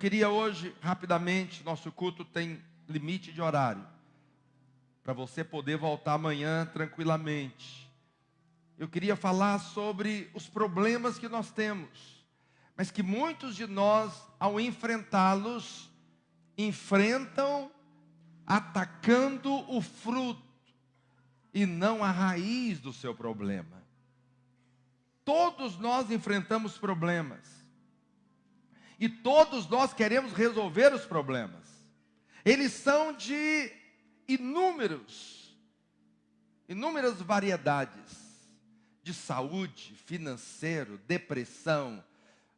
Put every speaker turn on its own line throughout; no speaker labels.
queria hoje, rapidamente, nosso culto tem limite de horário, para você poder voltar amanhã tranquilamente. Eu queria falar sobre os problemas que nós temos, mas que muitos de nós, ao enfrentá-los, enfrentam atacando o fruto e não a raiz do seu problema. Todos nós enfrentamos problemas e todos nós queremos resolver os problemas. Eles são de inúmeras variedades, de saúde, financeiro, depressão,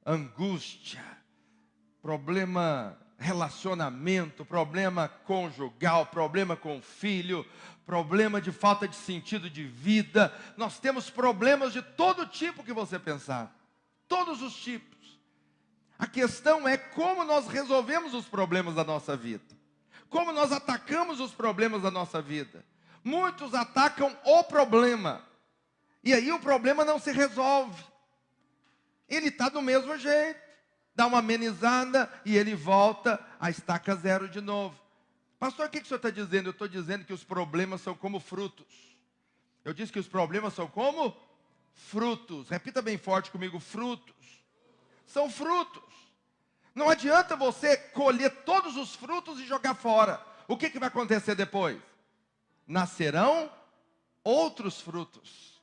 angústia, problema relacionamento, problema conjugal, problema com o filho, problema de falta de sentido de vida. Nós temos problemas de todo tipo que você pensar, todos os tipos. A questão é como nós resolvemos os problemas da nossa vida, como nós atacamos os problemas da nossa vida. Muitos atacam o problema, e aí o problema não se resolve, ele está do mesmo jeito. Dá uma amenizada e ele volta à estaca zero de novo. Pastor, o que o senhor está dizendo? Eu estou dizendo que os problemas são como frutos. Eu disse que os problemas são como frutos. Repita bem forte comigo, frutos. São frutos. Não adianta você colher todos os frutos e jogar fora. O que vai acontecer depois? Nascerão outros frutos.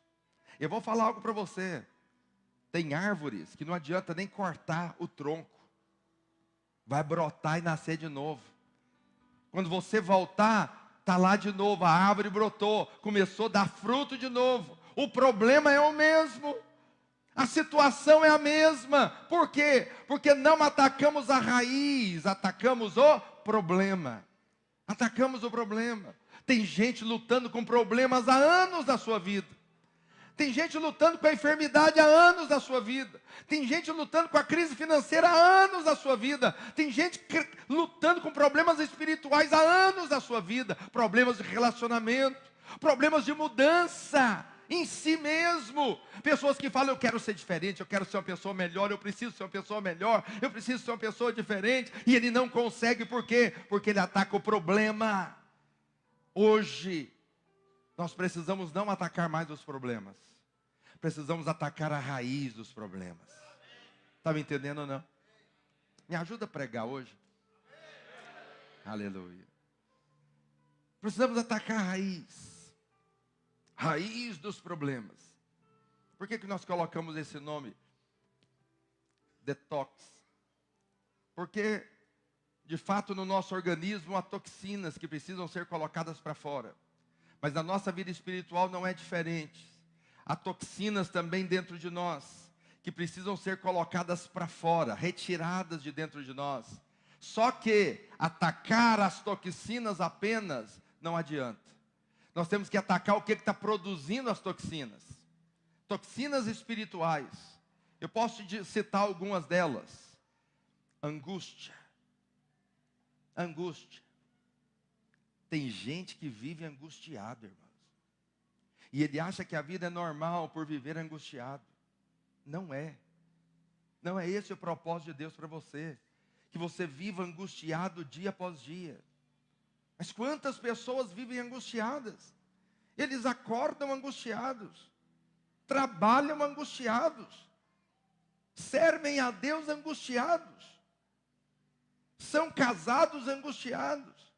Eu vou falar algo para você. Tem árvores que não adianta nem cortar o tronco. Vai brotar e nascer de novo. Quando você voltar, está lá de novo. A árvore brotou, começou a dar fruto de novo. O problema é o mesmo. A situação é a mesma. Por quê? Porque não atacamos a raiz, atacamos o problema. Atacamos o problema. Tem gente lutando com problemas há anos da sua vida. Tem gente lutando com a enfermidade há anos da sua vida. Tem gente lutando com a crise financeira há anos da sua vida. Tem gente lutando com problemas espirituais há anos da sua vida. Problemas de relacionamento, problemas de mudança em si mesmo. Pessoas que falam, eu quero ser diferente, eu quero ser uma pessoa melhor, eu preciso ser uma pessoa melhor, eu preciso ser uma pessoa diferente. E ele não consegue, por quê? Porque ele ataca o problema. Hoje, nós precisamos não atacar mais os problemas. Precisamos atacar a raiz dos problemas. Está me entendendo ou não? Me ajuda a pregar hoje? Aleluia. Precisamos atacar a raiz. Raiz dos problemas. Por que nós colocamos esse nome? Detox. Porque, de fato, no nosso organismo há toxinas que precisam ser colocadas para fora. Mas na nossa vida espiritual não é diferente. Há toxinas também dentro de nós, que precisam ser colocadas para fora, retiradas de dentro de nós. Só que atacar as toxinas apenas não adianta. Nós temos que atacar o que está produzindo as toxinas. Toxinas espirituais. Eu posso citar algumas delas. Angústia. Angústia. Tem gente que vive angustiado, irmãos. E ele acha que a vida é normal por viver angustiado. Não é. Não é esse o propósito de Deus para você. Que você viva angustiado dia após dia. Mas quantas pessoas vivem angustiadas? Eles acordam angustiados. Trabalham angustiados. Servem a Deus angustiados. São casados angustiados.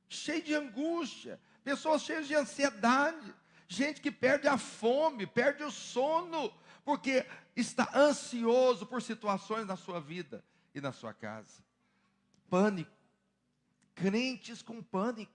Cheios de angústia. Pessoas cheias de ansiedade. Gente que perde a fome, perde o sono, porque está ansioso por situações na sua vida e na sua casa. Pânico. Crentes com pânico.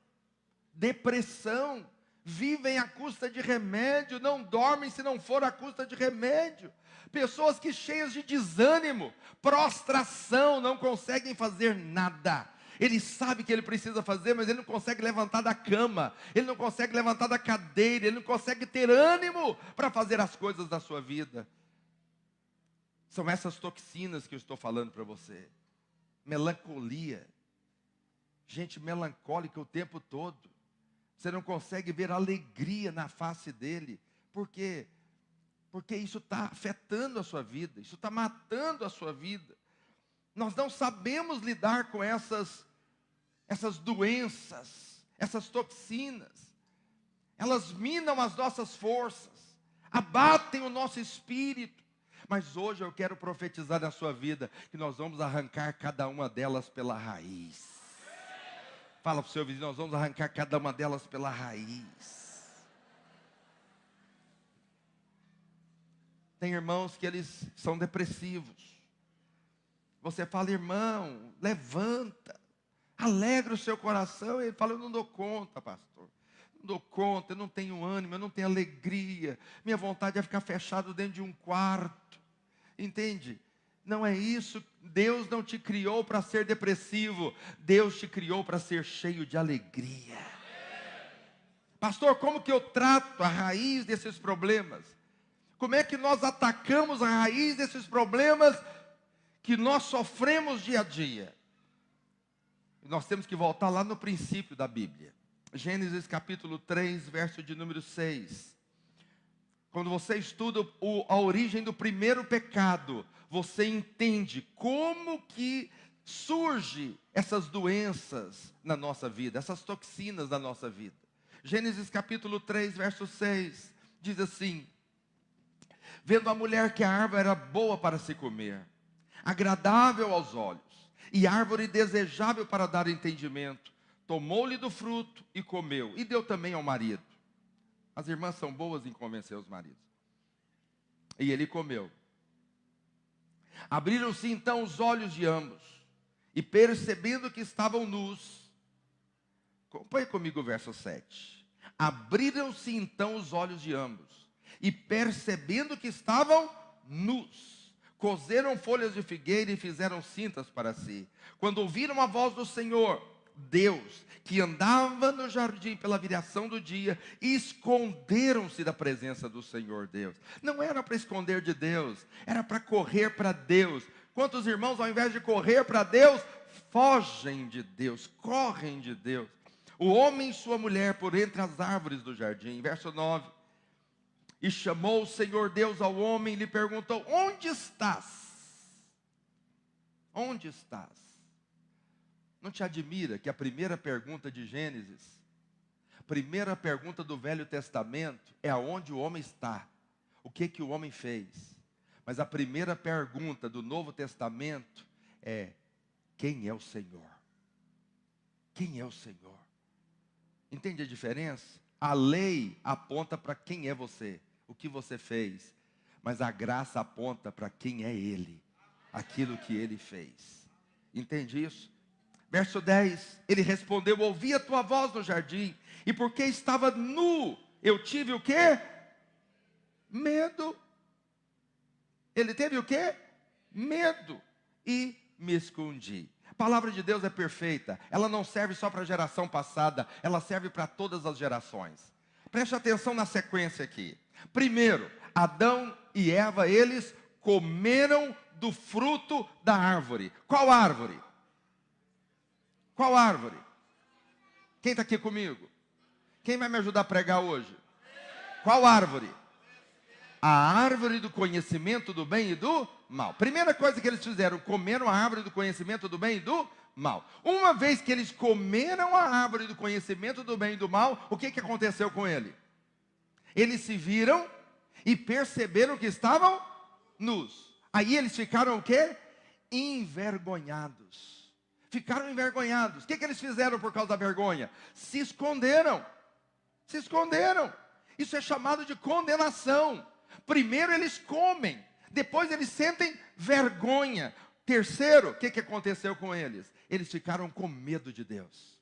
Depressão. Vivem à custa de remédio, não dormem se não for à custa de remédio. Pessoas que cheias de desânimo, prostração, não conseguem fazer nada. Ele sabe que ele precisa fazer, mas ele não consegue levantar da cama. Ele não consegue levantar da cadeira. Ele não consegue ter ânimo para fazer as coisas da sua vida. São essas toxinas que eu estou falando para você. Melancolia. Gente melancólica o tempo todo. Você não consegue ver alegria na face dele. Por quê? Porque isso está afetando a sua vida. Isso está matando a sua vida. Nós não sabemos lidar com essas doenças, essas toxinas. Elas minam as nossas forças, abatem o nosso espírito. Mas hoje eu quero profetizar na sua vida que nós vamos arrancar cada uma delas pela raiz. Fala para o seu vizinho, nós vamos arrancar cada uma delas pela raiz. Tem irmãos que eles são depressivos. Você fala, irmão, levanta, alegra o seu coração. Ele fala, eu não dou conta, pastor. Não dou conta, eu não tenho ânimo, eu não tenho alegria. Minha vontade é ficar fechado dentro de um quarto. Entende? Não é isso. Deus não te criou para ser depressivo. Deus te criou para ser cheio de alegria. Pastor, como que eu trato a raiz desses problemas? Como é que nós atacamos a raiz desses problemas que nós sofremos dia a dia? Nós temos que voltar lá no princípio da Bíblia. Gênesis capítulo 3, verso de número 6. Quando você estuda a origem do primeiro pecado, você entende como que surge essas doenças na nossa vida, essas toxinas na nossa vida. Gênesis capítulo 3, verso 6, diz assim: vendo a mulher que a árvore era boa para se comer, agradável aos olhos, e árvore desejável para dar entendimento, tomou-lhe do fruto e comeu, e deu também ao marido. As irmãs são boas em convencer os maridos. E ele comeu. Abriram-se então os olhos de ambos, e percebendo que estavam nus. Acompanhe comigo o verso 7. Abriram-se então os olhos de ambos, e percebendo que estavam nus, coseram folhas de figueira e fizeram cintas para si. Quando ouviram a voz do Senhor Deus, que andava no jardim pela viração do dia, esconderam-se da presença do Senhor Deus. Não era para esconder de Deus, era para correr para Deus. Quantos irmãos, ao invés de correr para Deus, fogem de Deus, correm de Deus? O homem e sua mulher por entre as árvores do jardim. Verso 9. E chamou o Senhor Deus ao homem e lhe perguntou: onde estás? Onde estás? Não te admira que a primeira pergunta de Gênesis, a primeira pergunta do Velho Testamento é aonde o homem está, o que o homem fez. Mas a primeira pergunta do Novo Testamento é: quem é o Senhor? Quem é o Senhor? Entende a diferença? A lei aponta para quem é você, o que você fez, mas a graça aponta para quem é Ele, aquilo que Ele fez. Entende isso? Verso 10, ele respondeu: ouvi a tua voz no jardim, e porque estava nu, eu tive o quê? Medo. Ele teve o quê? Medo. E me escondi. A palavra de Deus é perfeita. Ela não serve só para a geração passada, ela serve para todas as gerações. Preste atenção na sequência aqui. Primeiro, Adão e Eva, eles comeram do fruto da árvore. Qual árvore? Qual árvore? Quem está aqui comigo? Quem vai me ajudar a pregar hoje? Qual árvore? A árvore do conhecimento do bem e do mal. Primeira coisa que eles fizeram: comeram a árvore do conhecimento do bem e do mal. Uma vez que eles comeram a árvore do conhecimento do bem e do mal, o que aconteceu com ele? Eles se viram e perceberam que estavam nus. Aí eles ficaram o quê? Envergonhados. Ficaram envergonhados. O que eles fizeram por causa da vergonha? Se esconderam. Se esconderam. Isso é chamado de condenação. Primeiro eles comem, depois eles sentem vergonha. Terceiro, o que aconteceu com eles? Eles ficaram com medo de Deus.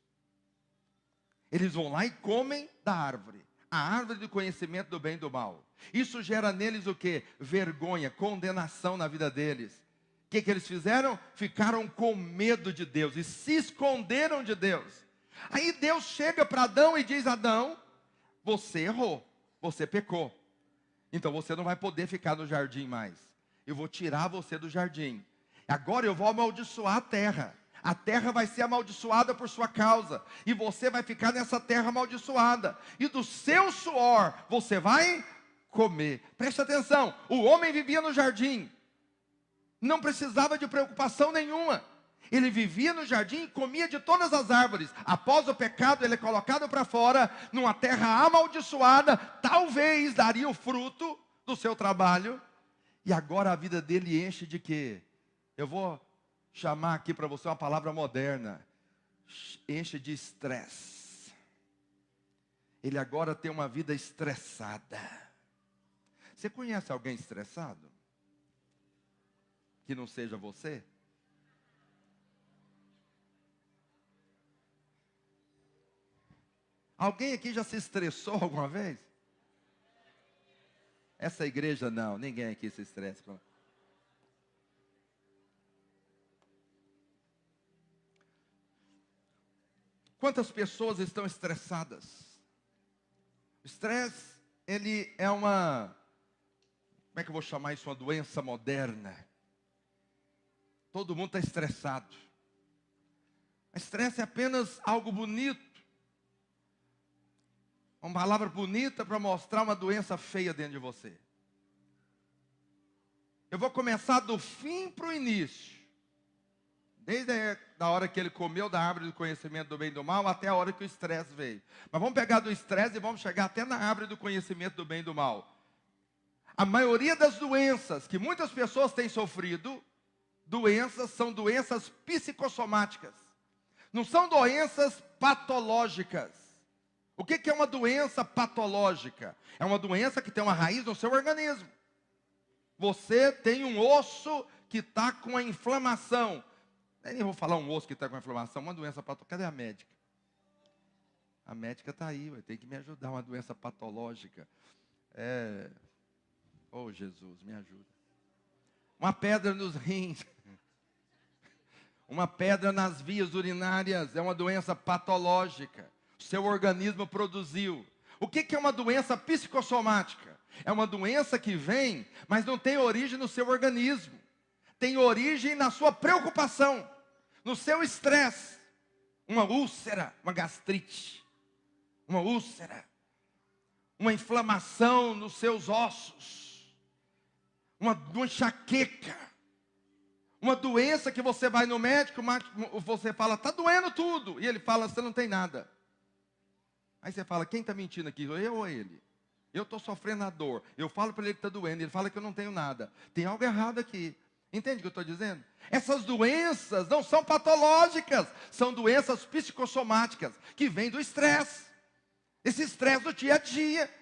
Eles vão lá e comem da árvore, a árvore do conhecimento do bem e do mal. Isso gera neles o quê? Vergonha, condenação na vida deles. O que eles fizeram? Ficaram com medo de Deus e se esconderam de Deus. Aí Deus chega para Adão e diz: Adão, você errou, você pecou. Então você não vai poder ficar no jardim mais. Eu vou tirar você do jardim. Agora eu vou amaldiçoar a terra. A terra vai ser amaldiçoada por sua causa. E você vai ficar nessa terra amaldiçoada. E do seu suor você vai comer. Preste atenção, o homem vivia no jardim. não precisava de preocupação nenhuma. Ele vivia no jardim e comia de todas as árvores. Após o pecado, ele é colocado para fora, numa terra amaldiçoada, talvez daria o fruto do seu trabalho. E agora a vida dele enche de quê? Eu vou chamar aqui para você uma palavra moderna. Enche de estresse. Ele agora tem uma vida estressada. Você conhece alguém estressado? Que não seja você? Alguém aqui já se estressou alguma vez? Essa igreja não, ninguém aqui se estressa. Quantas pessoas estão estressadas? O estresse, ele é uma, como é que eu vou chamar isso? Uma doença moderna. Todo mundo está estressado. O estresse é apenas algo bonito. Uma palavra bonita para mostrar uma doença feia dentro de você. Eu vou começar do fim para o início. Desde a hora que ele comeu da árvore do conhecimento do bem e do mal, até a hora que o estresse veio. Mas vamos pegar do estresse e vamos chegar até na árvore do conhecimento do bem e do mal. A maioria das doenças que muitas pessoas têm sofrido, são doenças psicossomáticas. Não são doenças patológicas. O que é uma doença patológica? É uma doença que tem uma raiz no seu organismo. Você tem um osso que está com a inflamação. Eu nem vou falar um osso que está com inflamação, uma doença patológica. Cadê a médica? A médica está aí, vai ter que me ajudar. Uma doença patológica. Oh, Jesus, me ajuda. Uma pedra nos rins. Uma pedra nas vias urinárias. É uma doença patológica. Seu organismo produziu. O que é uma doença psicossomática? É uma doença que vem, mas não tem origem no seu organismo. Tem origem na sua preocupação, no seu estresse. Uma úlcera, uma gastrite, uma úlcera, uma inflamação nos seus ossos, uma enxaqueca, uma doença que você vai no médico, você fala, está doendo tudo, e ele fala, você não tem nada. Aí você fala, quem está mentindo aqui? Eu ou ele? Eu estou sofrendo a dor. Eu falo para ele que está doendo. Ele fala que eu não tenho nada. Tem algo errado aqui. Entende o que eu estou dizendo? Essas doenças não são patológicas. São doenças psicossomáticas que vêm do estresse. Esse estresse do dia a dia.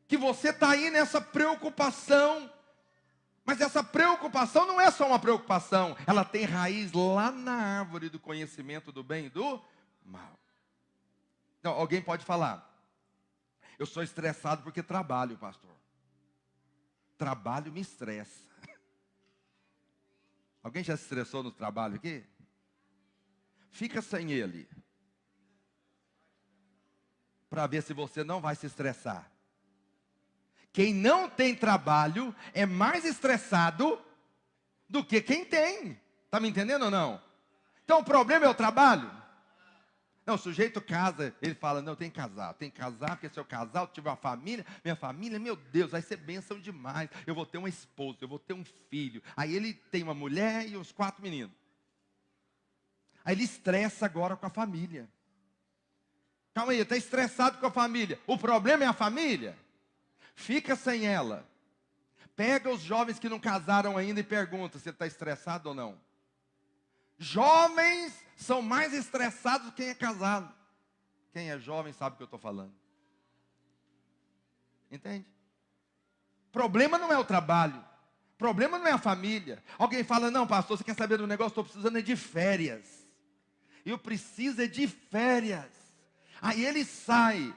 Que você está aí nessa preocupação. Mas essa preocupação não é só uma preocupação. Ela tem raiz lá na árvore do conhecimento do bem e do mal. Então, alguém pode falar, eu sou estressado porque trabalho, pastor. Trabalho me estressa. Alguém já se estressou no trabalho aqui? Fica sem ele. Para ver se você não vai se estressar. Quem não tem trabalho é mais estressado do que quem tem. Está me entendendo ou não? Então o problema é o trabalho? Não, o sujeito casa, ele fala, não, tem que casar, porque se eu casar, eu tiver uma família, minha família, meu Deus, vai ser bênção demais, eu vou ter uma esposa, eu vou ter um filho. Aí ele tem uma mulher e uns 4 meninos. Aí ele estressa agora com a família. Calma aí, ele está estressado com a família. O problema é a família? Fica sem ela. Pega os jovens que não casaram ainda e pergunta se ele está estressado ou não. Jovens são mais estressados do que quem é casado. Quem é jovem sabe o que eu estou falando. Entende? Problema não é o trabalho. Problema não é a família. Alguém fala, não pastor, você quer saber do negócio? Estou precisando de férias. Eu preciso de férias. Aí ele sai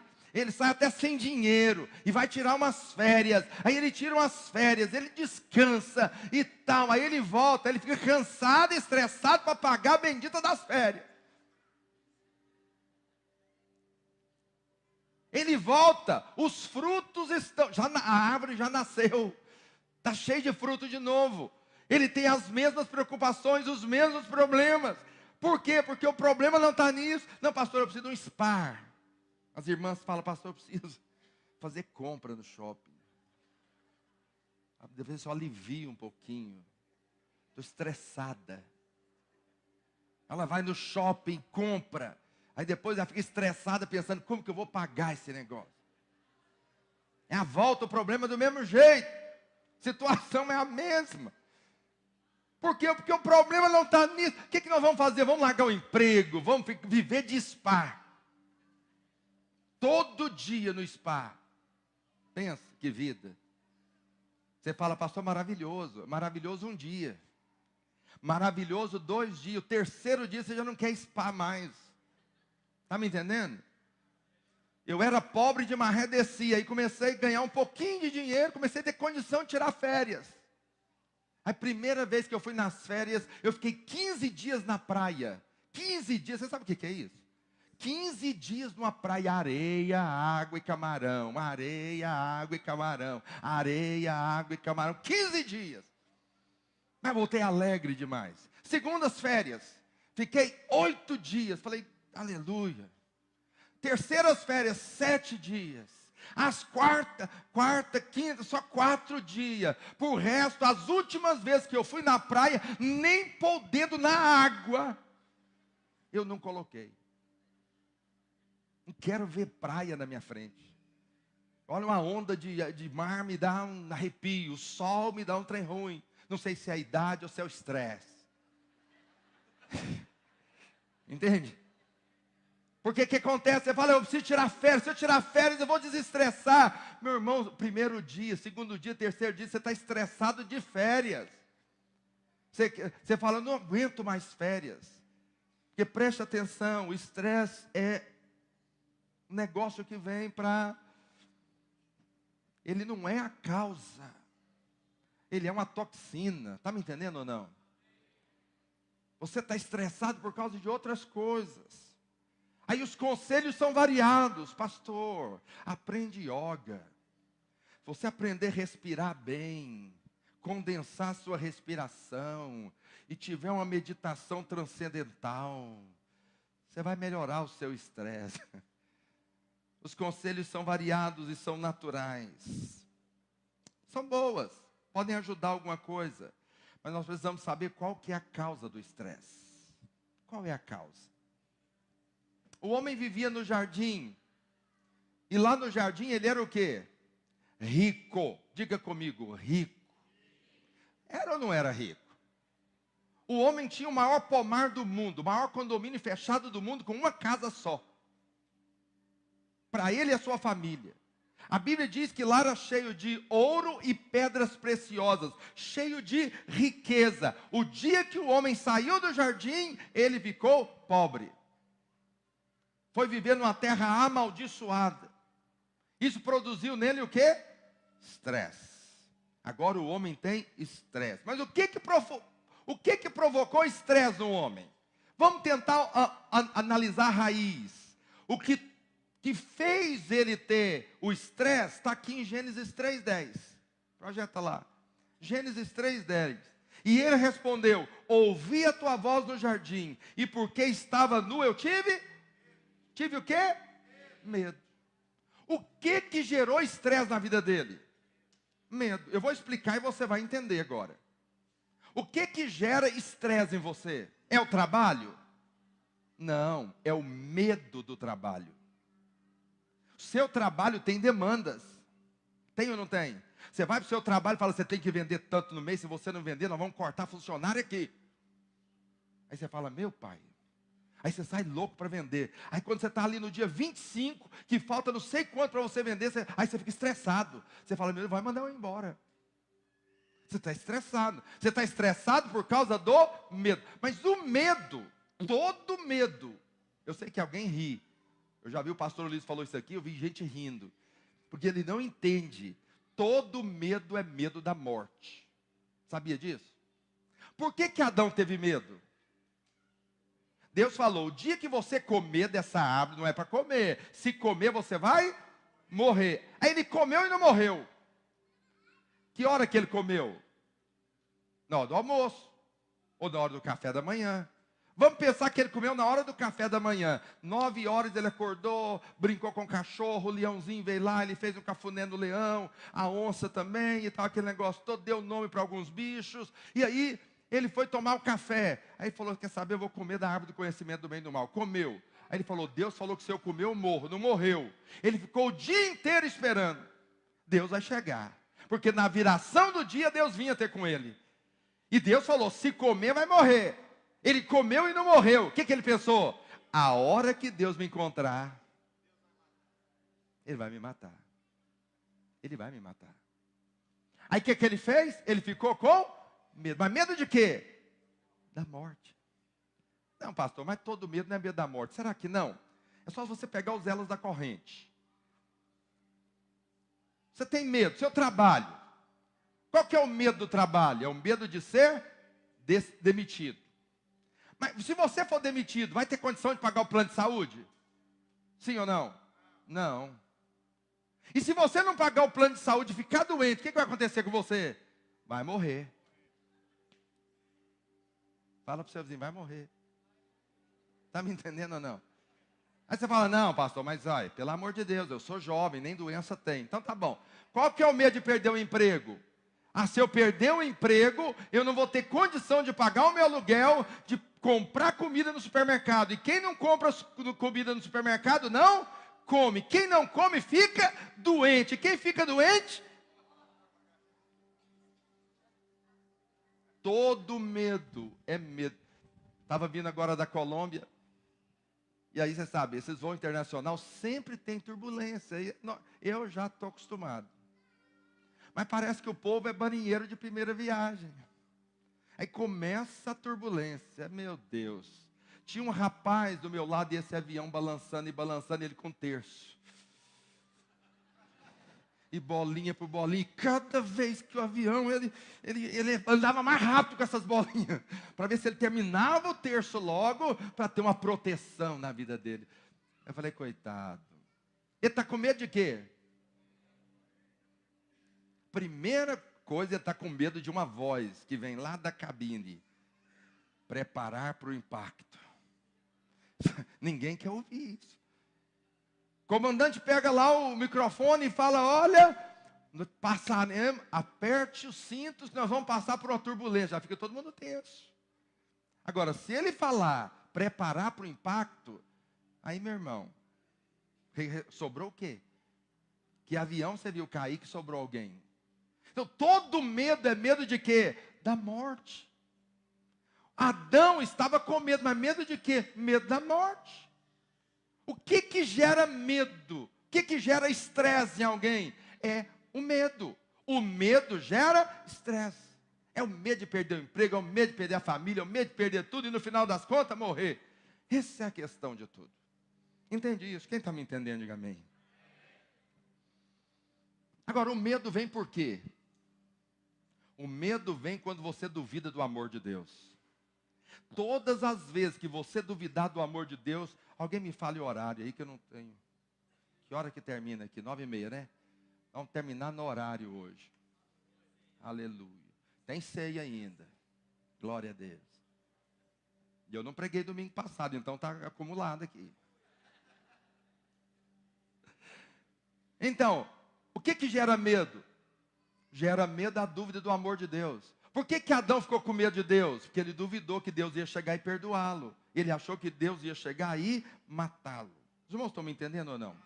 até sem dinheiro e vai tirar umas férias. Aí ele tira umas férias, ele descansa e tal. Aí ele volta, ele fica cansado, estressado para pagar a bendita das férias. Ele volta, os frutos estão, a árvore já nasceu, está cheio de fruto de novo. Ele tem as mesmas preocupações, os mesmos problemas. Por quê? Porque o problema não está nisso. Não, pastor, eu preciso de um spa. As irmãs falam, pastor, eu preciso fazer compra no shopping. Depois só alivia um pouquinho. Estou estressada. Ela vai no shopping, compra. Aí depois ela fica estressada pensando, como que eu vou pagar esse negócio? É a volta, o problema é do mesmo jeito. A situação é a mesma. Por quê? Porque o problema não está nisso. O que nós vamos fazer? Vamos largar o emprego, vamos viver de spa. Todo dia no spa. Pensa, que vida. Você fala, pastor, maravilhoso. Maravilhoso um dia. Maravilhoso 2 dias. O terceiro dia você já não quer spa mais. Está me entendendo? Eu era pobre de maré, descia. Aí comecei a ganhar um pouquinho de dinheiro. Comecei a ter condição de tirar férias. A primeira vez que eu fui nas férias, eu fiquei 15 dias na praia. 15 dias, você sabe o que é isso? 15 dias numa praia, areia, água e camarão. Areia, água e camarão. Areia, água e camarão. 15 dias. Mas voltei alegre demais. Segundas férias, fiquei 8 dias. Falei, aleluia. Terceiras férias, 7 dias. As quarta, quinta, só 4 dias. Por resto, as últimas vezes que eu fui na praia, nem pôr o dedo na água, eu não coloquei. Não quero ver praia na minha frente. Olha, uma onda de mar me dá um arrepio. O sol me dá um trem ruim. Não sei se é a idade ou se é o estresse. Entende? Porque o que acontece? Você fala, eu preciso tirar férias. Se eu tirar férias, eu vou desestressar. Meu irmão, primeiro dia, segundo dia, terceiro dia, você está estressado de férias. Você fala, eu não aguento mais férias. Porque preste atenção, o estresse é um negócio que vem para... Ele não é a causa. Ele é uma toxina. Está me entendendo ou não? Você está estressado por causa de outras coisas. Aí os conselhos são variados. Pastor, aprende yoga. Você aprender a respirar bem, condensar sua respiração e tiver uma meditação transcendental, você vai melhorar o seu estresse. Os conselhos são variados e são naturais. São boas, podem ajudar alguma coisa. Mas nós precisamos saber qual que é a causa do estresse. Qual é a causa? O homem vivia no jardim. E lá no jardim ele era o quê? Rico. Diga comigo, rico. Era ou não era rico? O homem tinha o maior pomar do mundo, o maior condomínio fechado do mundo, com uma casa só. Para ele e a sua família. A Bíblia diz que lá era cheio de ouro e pedras preciosas, cheio de riqueza. O dia que o homem saiu do jardim, ele ficou pobre. Foi viver numa terra amaldiçoada. Isso produziu nele o quê? Estresse. Agora o homem tem estresse. Mas o que que provocou estresse no homem? Vamos tentar analisar a raiz. O que fez ele ter o estresse está aqui em Gênesis 3:10. Projeta lá. Gênesis 3:10. E ele respondeu: ouvi a tua voz no jardim, e porque estava nu eu tive o quê? Medo. O que gerou estresse na vida dele? Medo. Eu vou explicar e você vai entender agora. O que gera estresse em você? É o trabalho? Não, é o medo do trabalho. Seu trabalho tem demandas. Tem ou não tem? Você vai para o seu trabalho e fala, você tem que vender tanto no mês, se você não vender, nós vamos cortar funcionário aqui. Aí você fala, meu pai. Aí você sai louco para vender. Aí quando você está ali no dia 25, que falta não sei quanto para você vender, aí você fica estressado. Você fala, meu, vai mandar eu embora. Você está estressado. Você está estressado por causa do medo. Mas o medo, todo medo, eu sei que alguém ri. Eu já vi o pastor Luiz falou isso aqui, eu vi gente rindo. Porque ele não entende. Todo medo é medo da morte. Sabia disso? Por que Adão teve medo? Deus falou, o dia que você comer dessa árvore, não é para comer. Se comer, você vai morrer. Aí ele comeu e não morreu. Que hora que ele comeu? Na hora do almoço. Ou na hora do café da manhã. Vamos pensar que ele comeu na hora do café da manhã. 9 horas ele acordou, brincou com o cachorro, o leãozinho veio lá, ele fez um cafuné no leão, a onça também e tal, aquele negócio todo, deu nome para alguns bichos. E aí Ele foi tomar o café. Aí ele falou, quer saber, eu vou comer da árvore do conhecimento do bem e do mal. Comeu. Aí ele falou, Deus falou que se eu comer eu morro. Não morreu. Ele ficou o dia inteiro esperando. Deus vai chegar. Porque na viração do dia, Deus vinha ter com ele. E Deus falou, se comer vai morrer. Ele comeu e não morreu. O que ele pensou? A hora que Deus me encontrar, Ele vai me matar. Ele vai me matar. Aí o que ele fez? Ele ficou com medo. Mas medo de quê? Da morte. Não, pastor, mas todo medo não é medo da morte. Será que não? É só você pegar os elos da corrente. Você tem medo, seu trabalho. Qual que é o medo do trabalho? É o medo de ser demitido. Mas se você for demitido, vai ter condição de pagar o plano de saúde? Sim ou não? Não. E se você não pagar o plano de saúde e ficar doente, o que vai acontecer com você? Vai morrer. Fala para o seu vizinho, vai morrer. Está me entendendo ou não? Aí você fala, não, pastor, mas olha, pelo amor de Deus, eu sou jovem, nem doença tem. Então tá bom. Qual que é o medo de perder o emprego? Ah, se eu perder o emprego, eu não vou ter condição de pagar o meu aluguel, de comprar comida no supermercado. E quem não compra comida no supermercado, não come. Quem não come, fica doente. Quem fica doente? Todo medo é medo. Estava vindo agora da Colômbia. E aí você sabe, esses voos internacionais sempre tem turbulência. Eu já estou acostumado. Mas parece que o povo é marinheiro de primeira viagem. Aí começa a turbulência. Meu Deus. Tinha um rapaz do meu lado e esse avião balançando e balançando, ele com terço. E bolinha por bolinha. E cada vez que o avião, ele andava mais rápido com essas bolinhas. Para ver se ele terminava o terço logo, para ter uma proteção na vida dele. Eu falei, coitado. Ele está com medo de quê? Primeira coisa, ele está com medo de uma voz que vem lá da cabine. Preparar para o impacto. Ninguém quer ouvir isso. O comandante pega lá o microfone e fala, olha, passaremos, aperte os cintos que nós vamos passar por uma turbulência. Já fica todo mundo tenso. Agora, se ele falar, preparar para o impacto, aí, meu irmão, sobrou o quê? Que avião você viu cair que sobrou alguém? Então, todo medo é medo de quê? Da morte. Adão estava com medo, mas medo de quê? Medo da morte. O que gera medo? O que gera estresse em alguém? É o medo. O medo gera estresse. É o medo de perder o emprego, é o medo de perder a família, é o medo de perder tudo e no final das contas morrer. Essa é a questão de tudo. Entende isso? Quem está me entendendo, diga amém. Agora, o medo vem por quê? O medo vem quando você duvida do amor de Deus. Todas as vezes que você duvidar do amor de Deus, alguém me fale o horário aí que eu não tenho. Que hora que termina aqui? 9h30, né? Vamos terminar no horário hoje. Aleluia. Tem ceia ainda. Glória a Deus. E eu não preguei domingo passado, então está acumulado aqui. Então, o que gera medo? Gera medo da dúvida do amor de Deus. Por que Adão ficou com medo de Deus? Porque ele duvidou que Deus ia chegar e perdoá-lo. Ele achou que Deus ia chegar e matá-lo. Os irmãos estão me entendendo ou não?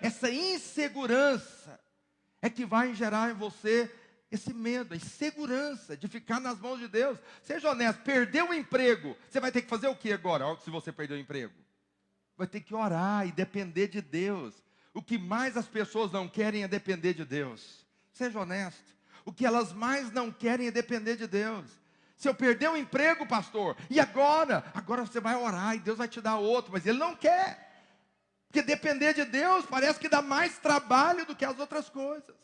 Essa insegurança é que vai gerar em você esse medo, a insegurança de ficar nas mãos de Deus. Seja honesto, perdeu o emprego, você vai ter que fazer o que agora, se você perdeu o emprego? Vai ter que orar e depender de Deus. O que mais as pessoas não querem é depender de Deus. Seja honesto. O que elas mais não querem é depender de Deus. Se eu perder o emprego, pastor, e agora? Agora você vai orar e Deus vai te dar outro, mas Ele não quer. Porque depender de Deus parece que dá mais trabalho do que as outras coisas.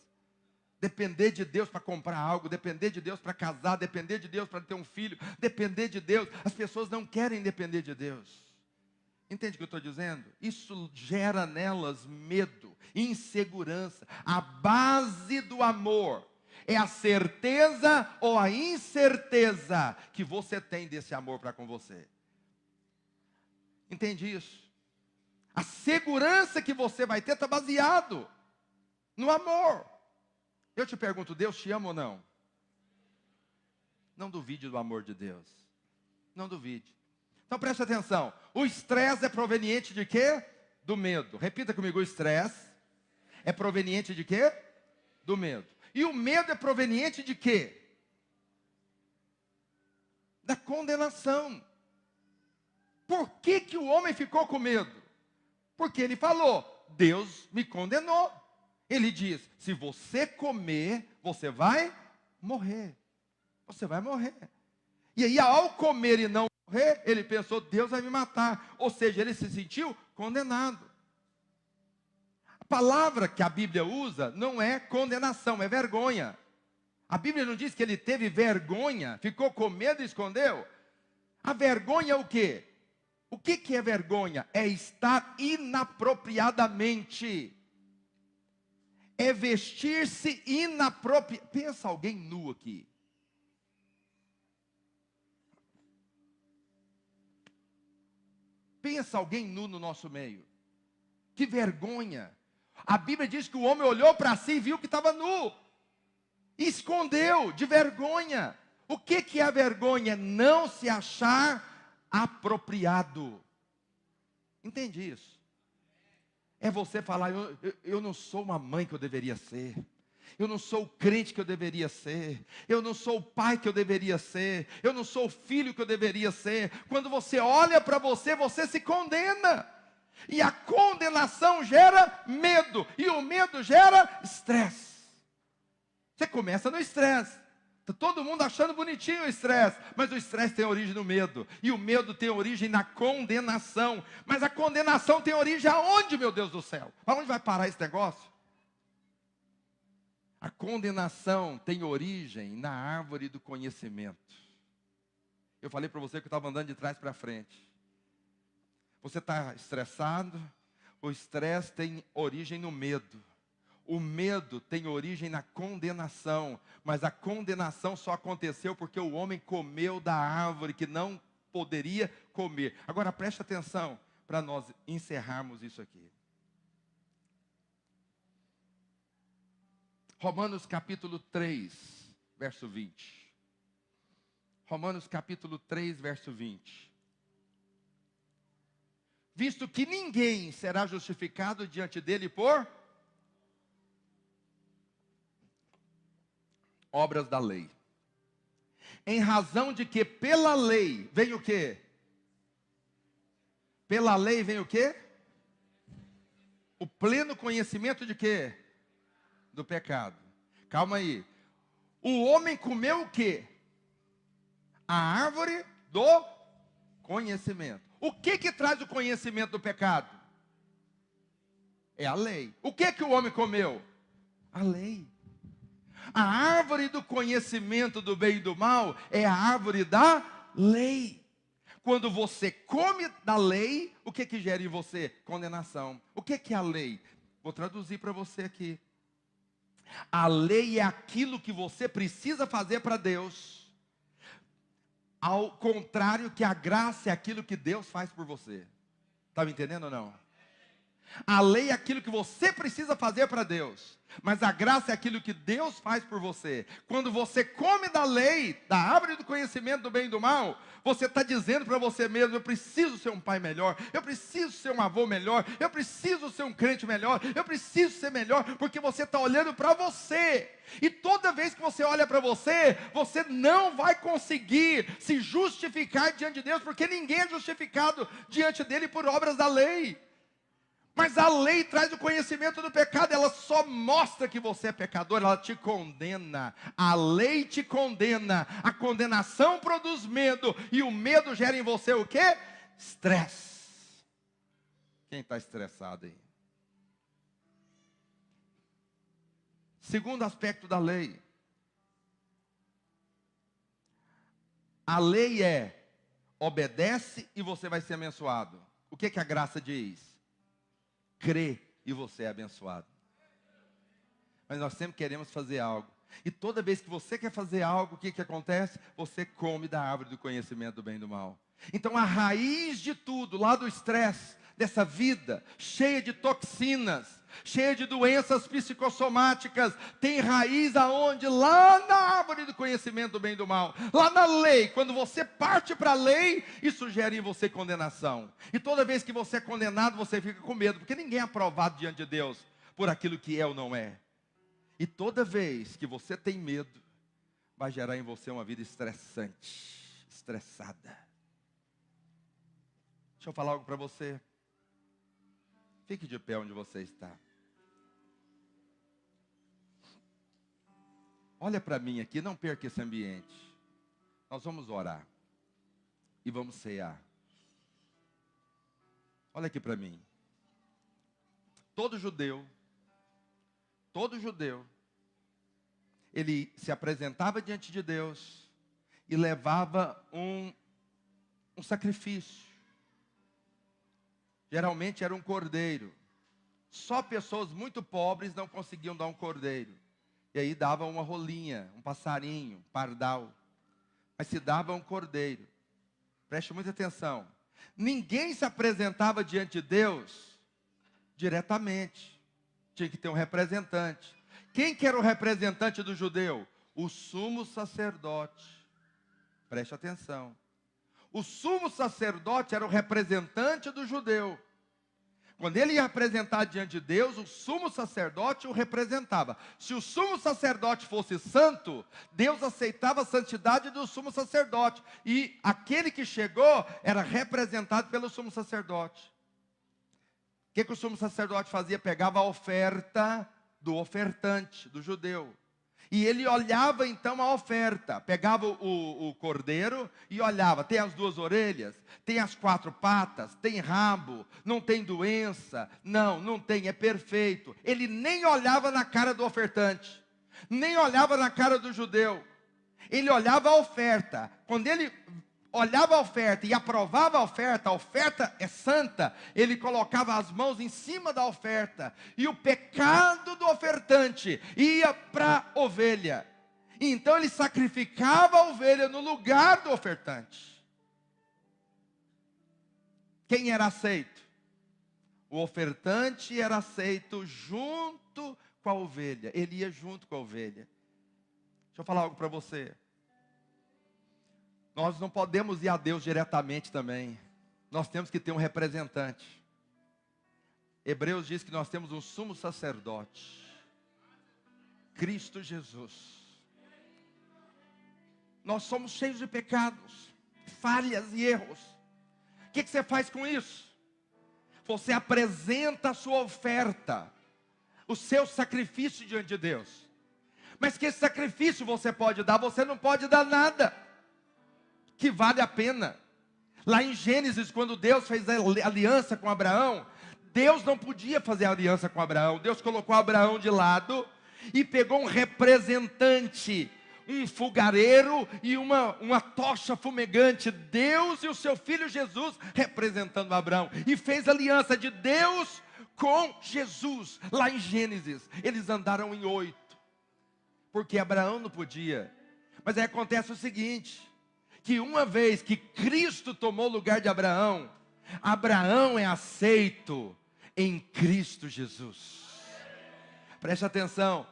Depender de Deus para comprar algo, depender de Deus para casar, depender de Deus para ter um filho, depender de Deus. As pessoas não querem depender de Deus. Entende o que eu estou dizendo? Isso gera nelas medo, insegurança. A base do amor é a certeza ou a incerteza que você tem desse amor para com você. Entende isso? A segurança que você vai ter está baseado no amor. Eu te pergunto, Deus te ama ou não? Não duvide do amor de Deus. Não duvide. Então preste atenção. O estresse é proveniente de quê? Do medo. Repita comigo, o estresse é proveniente de quê? Do medo. E o medo é proveniente de quê? Da condenação. Por que que o homem ficou com medo? Porque ele falou, Deus me condenou. Ele diz, se você comer, você vai morrer. Você vai morrer. E aí, ao comer e não morrer, ele pensou, Deus vai me matar. Ou seja, ele se sentiu condenado. A palavra que a Bíblia usa não é condenação, é vergonha. A Bíblia não diz que ele teve vergonha, ficou com medo e escondeu. A vergonha é o quê? O que é vergonha? É estar inapropriadamente. É vestir-se inapropriadamente. Pensa alguém nu aqui. Pensa alguém nu no nosso meio. Que vergonha. A Bíblia diz que o homem olhou para si e viu que estava nu. E escondeu de vergonha. O que é a vergonha? Não se achar apropriado. Entende isso? É você falar, eu não sou uma mãe que eu deveria ser. Eu não sou o crente que eu deveria ser. Eu não sou o pai que eu deveria ser. Eu não sou o filho que eu deveria ser. Quando você olha para você, você se condena. E a condenação gera medo. E o medo gera estresse. Você começa no estresse. Está todo mundo achando bonitinho o estresse. Mas o estresse tem origem no medo. E o medo tem origem na condenação. Mas a condenação tem origem aonde, meu Deus do céu? Aonde vai parar esse negócio? A condenação tem origem na árvore do conhecimento. Eu falei para você que eu estava andando de trás para frente. Você está estressado? O estresse tem origem no medo. O medo tem origem na condenação. Mas a condenação só aconteceu porque o homem comeu da árvore que não poderia comer. Agora preste atenção para nós encerrarmos isso aqui. Romanos capítulo 3, verso 20. Romanos capítulo 3, verso 20. Visto que ninguém será justificado diante dele por obras da lei. Em razão de que pela lei vem o quê? Pela lei vem o quê? O pleno conhecimento de quê? Do pecado. Calma aí. O homem comeu o quê? A árvore do conhecimento. O que traz o conhecimento do pecado? É a lei. O que o homem comeu? A lei. A árvore do conhecimento do bem e do mal é a árvore da lei. Quando você come da lei, o que gera em você? Condenação. O que é a lei? Vou traduzir para você aqui. A lei é aquilo que você precisa fazer para Deus. Ao contrário que a graça é aquilo que Deus faz por você. Está me entendendo ou não? A lei é aquilo que você precisa fazer para Deus. Mas a graça é aquilo que Deus faz por você. Quando você come da lei, da árvore do conhecimento do bem e do mal, você está dizendo para você mesmo, eu preciso ser um pai melhor, eu preciso ser um avô melhor, eu preciso ser um crente melhor, eu preciso ser melhor, porque você está olhando para você. E toda vez que você olha para você, você não vai conseguir se justificar diante de Deus, porque ninguém é justificado diante dele por obras da lei. Mas a lei traz o conhecimento do pecado, ela só mostra que você é pecador, ela te condena. A lei te condena, a condenação produz medo, e o medo gera em você o quê? Estresse. Quem está estressado aí? Segundo aspecto da lei. A lei é, obedece e você vai ser abençoado. O que a graça diz? Crê e você é abençoado. Mas nós sempre queremos fazer algo. E toda vez que você quer fazer algo, o que acontece? Você come da árvore do conhecimento do bem e do mal. Então a raiz de tudo, lá do estresse, dessa vida, cheia de toxinas, cheia de doenças psicossomáticas, tem raiz aonde? Lá na árvore do conhecimento do bem e do mal, lá na lei. Quando você parte para a lei, isso gera em você condenação. E toda vez que você é condenado, você fica com medo, porque ninguém é aprovado diante de Deus por aquilo que é ou não é. E toda vez que você tem medo, vai gerar em você uma vida estressante, estressada. Deixa eu falar algo para você. Fique de pé onde você está. Olha para mim aqui, não perca esse ambiente. Nós vamos orar e vamos cear. Olha aqui para mim. Todo judeu, ele se apresentava diante de Deus e levava um sacrifício. Geralmente era um cordeiro. Só pessoas muito pobres não conseguiam dar um cordeiro. E aí dava uma rolinha, um passarinho, um pardal. Mas se dava um cordeiro. Preste muita atenção. Ninguém se apresentava diante de Deus diretamente. Tinha que ter um representante. Quem que era o representante do judeu? O sumo sacerdote. Preste atenção. O sumo sacerdote era o representante do judeu. Quando ele ia apresentar diante de Deus, o sumo sacerdote o representava. Se o sumo sacerdote fosse santo, Deus aceitava a santidade do sumo sacerdote. E aquele que chegou era representado pelo sumo sacerdote. O que o sumo sacerdote fazia? Pegava a oferta do ofertante, do judeu. E ele olhava então a oferta, pegava o cordeiro e olhava, tem as 2 orelhas, tem as 4 patas, tem rabo, não tem doença, não tem, é perfeito. Ele nem olhava na cara do ofertante, nem olhava na cara do judeu, ele olhava a oferta. Quando ele olhava a oferta e aprovava a oferta é santa, ele colocava as mãos em cima da oferta, e o pecado do ofertante ia para a ovelha. Então ele sacrificava a ovelha no lugar do ofertante. Quem era aceito? O ofertante era aceito junto com a ovelha, ele ia junto com a ovelha. Deixa eu falar algo para você. Nós não podemos ir a Deus diretamente também. Nós temos que ter um representante. Hebreus diz que nós temos um sumo sacerdote, Cristo Jesus. Nós somos cheios de pecados, falhas e erros. O que você faz com isso? Você apresenta a sua oferta, o seu sacrifício diante de Deus. Mas que esse sacrifício você pode dar? Você não pode dar nada que vale a pena. Lá em Gênesis, quando Deus fez a aliança com Abraão, Deus não podia fazer aliança com Abraão. Deus colocou Abraão de lado e pegou um representante, um fogareiro e uma tocha fumegante. Deus e o seu filho Jesus representando Abraão. E fez aliança de Deus com Jesus. Lá em Gênesis, eles andaram em 8. Porque Abraão não podia. Mas aí acontece o seguinte, que uma vez que Cristo tomou o lugar de Abraão, Abraão é aceito em Cristo Jesus. Preste atenção,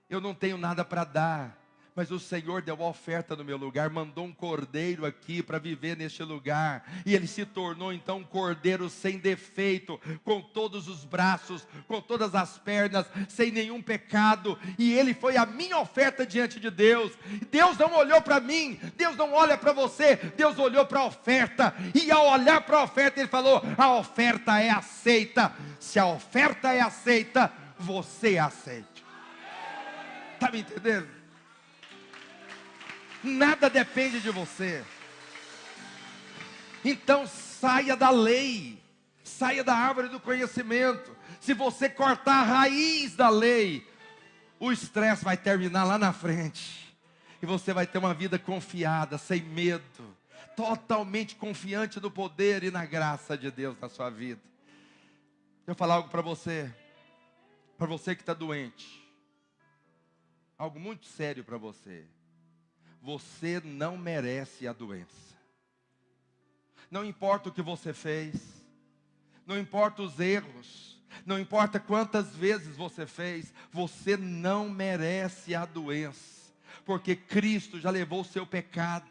eu não tenho nada para dar, mas o Senhor deu a oferta no meu lugar, mandou um cordeiro aqui para viver neste lugar, e ele se tornou então um cordeiro sem defeito, com todos os braços, com todas as pernas, sem nenhum pecado, e ele foi a minha oferta diante de Deus. Deus não olhou para mim, Deus não olha para você, Deus olhou para a oferta, e ao olhar para a oferta ele falou, a oferta é aceita. Se a oferta é aceita, você é aceito. Está me entendendo? Nada depende de você. Então saia da lei, saia da árvore do conhecimento. Se você cortar a raiz da lei, o estresse vai terminar lá na frente, e você vai ter uma vida confiada, sem medo, totalmente confiante no poder e na graça de Deus na sua vida. Deixa eu falar algo para você que está doente, algo muito sério para você. Você não merece a doença. Não importa o que você fez, não importa os erros, não importa quantas vezes você fez, você não merece a doença, porque Cristo já levou o seu pecado.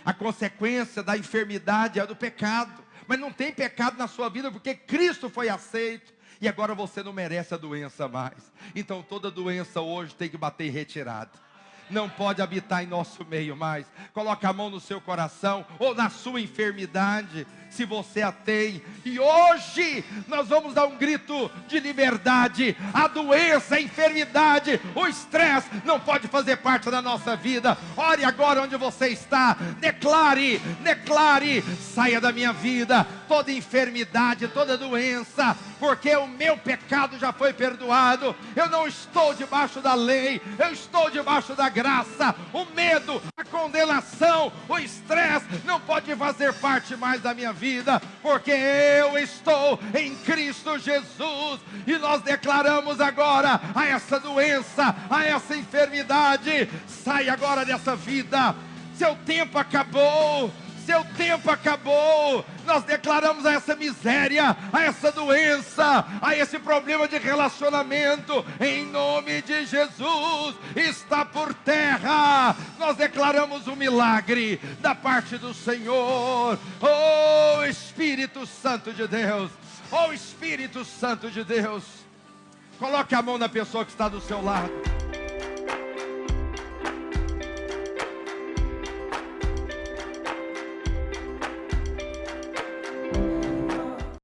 A consequência da enfermidade é do pecado, mas não tem pecado na sua vida, porque Cristo foi aceito, e agora você não merece a doença mais. Então toda doença hoje tem que bater em retirada, não pode habitar em nosso meio mais. Coloque a mão no seu coração, ou na sua enfermidade, se você a tem, e hoje nós vamos dar um grito de liberdade. A doença, a enfermidade, o estresse não pode fazer parte da nossa vida. Ore agora onde você está, declare, saia da minha vida toda enfermidade, toda doença, porque o meu pecado já foi perdoado. Eu não estou debaixo da lei, eu estou debaixo da graça. O medo, a condenação, o estresse não pode fazer parte mais da minha vida, porque eu estou em Cristo Jesus. E nós declaramos agora a essa doença, a essa enfermidade: sai agora dessa vida, seu tempo acabou, seu tempo acabou. Nós declaramos a essa miséria, a essa doença, a esse problema de relacionamento, em nome de Jesus, está por terra. Nós declaramos um milagre da parte do Senhor. Oh Espírito Santo de Deus, oh Espírito Santo de Deus, coloque a mão na pessoa que está do seu lado.